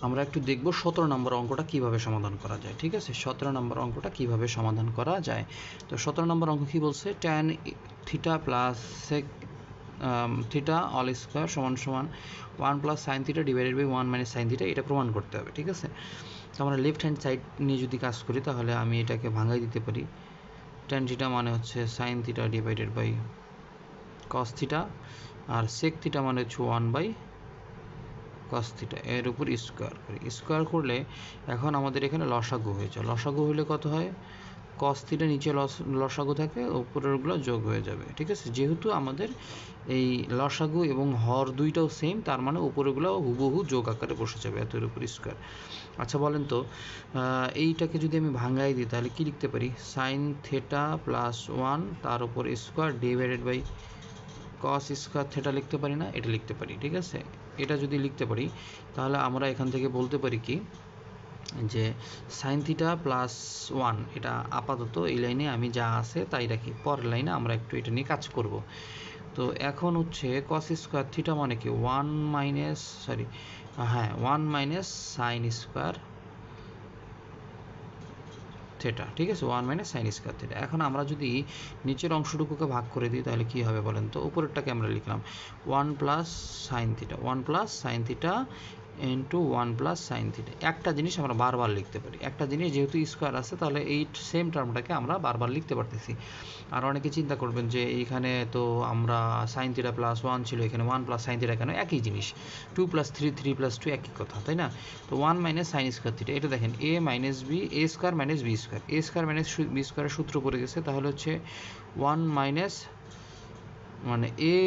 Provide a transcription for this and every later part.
আমরা একটু দেখব 17 নম্বর অঙ্কটা কিভাবে সমাধান করা যায়। ঠিক আছে, 17 নম্বর অঙ্কটা কিভাবে সমাধান করা যায়। তো 17 নম্বর অঙ্ক কি বলছে, tan theta plus sec theta all square সমান সমান 1 plus sine theta divided by 1 minus sine theta, এটা প্রমাণ করতে হবে। ঠিক আছে, তো আমরা লেফট হ্যান্ড সাইড নিয়ে যদি কাজ করি তাহলে আমি এটাকে ভাঙাই দিতে পারি। tan থিটা মানে হচ্ছে sine theta divided by cos theta, আর sec থিটা মানে হচ্ছে 1 বাই cos থিটা, এর উপর স্কোয়ার করি। স্কোয়ার করলে এখন আমাদের এখানে লসাগু হয়ে যায়। লসাগু হলে কত হয়, cos থিটা নিচে লসাগু থাকে, উপরেরগুলো যোগ হয়ে যাবে। ঠিক আছে, যেহেতু আমাদের এই লসাগু এবং হর দুইটাও সেম, তার মানে উপরেগুলো হুবহু যোগ আকারে বসে যাবে, এতের উপর স্কোয়ার। আচ্ছা বলেন তো, এইটাকে যদি আমি ভাঙাই দিই তাহলে কি লিখতে পারি, সাইন থিটা প্লাস 1 তার উপর square divided by cos square theta লিখতে পারি না, এটা লিখতে পারি। ঠিক আছে, এটা যদি লিখতে পারি তাহলে আমরা এখান থেকে বলতে পারি কি, যে সাইন থিটা প্লাস 1, এটা আপাতত এই লাইনে আমি যা আছে তাই রাখি, পরের লাইনে আমরা একটু এটা নিয়ে কাজ করব। তো এখন হচ্ছে cos স্কোয়ার থিটা মানে কি 1 মাইনাস সাইন স্কোয়ার থিটা। ঠিক আছে, 1 মাইনাস সাইন স্কোয়ার থিটা। এখন আমরা যদি নিচের অংশটুকুকে ভাগ করে দিই তাহলে কি হবে বলেন তো, উপরেরটাকে আমরা লিখলাম 1 plus sine theta, 1 plus sine theta into 1 plus sine theta. একটা জিনিস আমরা বারবার লিখতে পারি, একটা জিনিস যেহেতু স্কোয়ার আছে তাহলে এই সেম টার্মটাকে আমরা বারবার লিখতে পারতেছি। আর অনেকে চিন্তা করবেন যে এইখানে তো আমরা সাইন থিটা প্লাস 1 ছিল, এখানে 1 প্লাস সাইন থিটা কেন, একই জিনিস, 2 প্লাস 3 3 প্লাস 2 একই কথা, তাই না? তো 1 মাইনাস সাইন স্কোয়ার থিটা, এটা দেখেন এ মাইনাস বি, এ স্কোয়ার মাইনাস বি স্কোয়ার, এ স্কোয়ার মাইনাস বি স্কোয়ারের সূত্র পড়ে গেছে, তাহলে হচ্ছে 1 মাইনাস মানে এ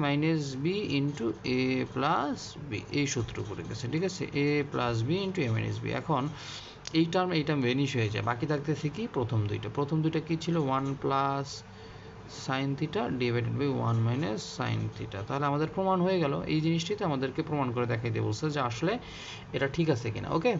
মাইনাস বি ইন্টু এ প্লাস বি, এই সূত্র পড়ে গেছে। ঠিক আছে, এ প্লাস বি ইন্টু এ মাইনাস বি। এখন এই টার্ম ভ্যানিশ হয়ে যায়, বাকি থাকতেছে কি প্রথম দুইটা কি ছিল, 1 plus sine theta divided by 1 minus sine theta. তাহলে আমাদের প্রমাণ হয়ে গেল, এই জিনিসটিতে আমাদেরকে প্রমাণ করে দেখাইতে বলছে যে আসলে এটা ঠিক আছে কিনা। ওকে।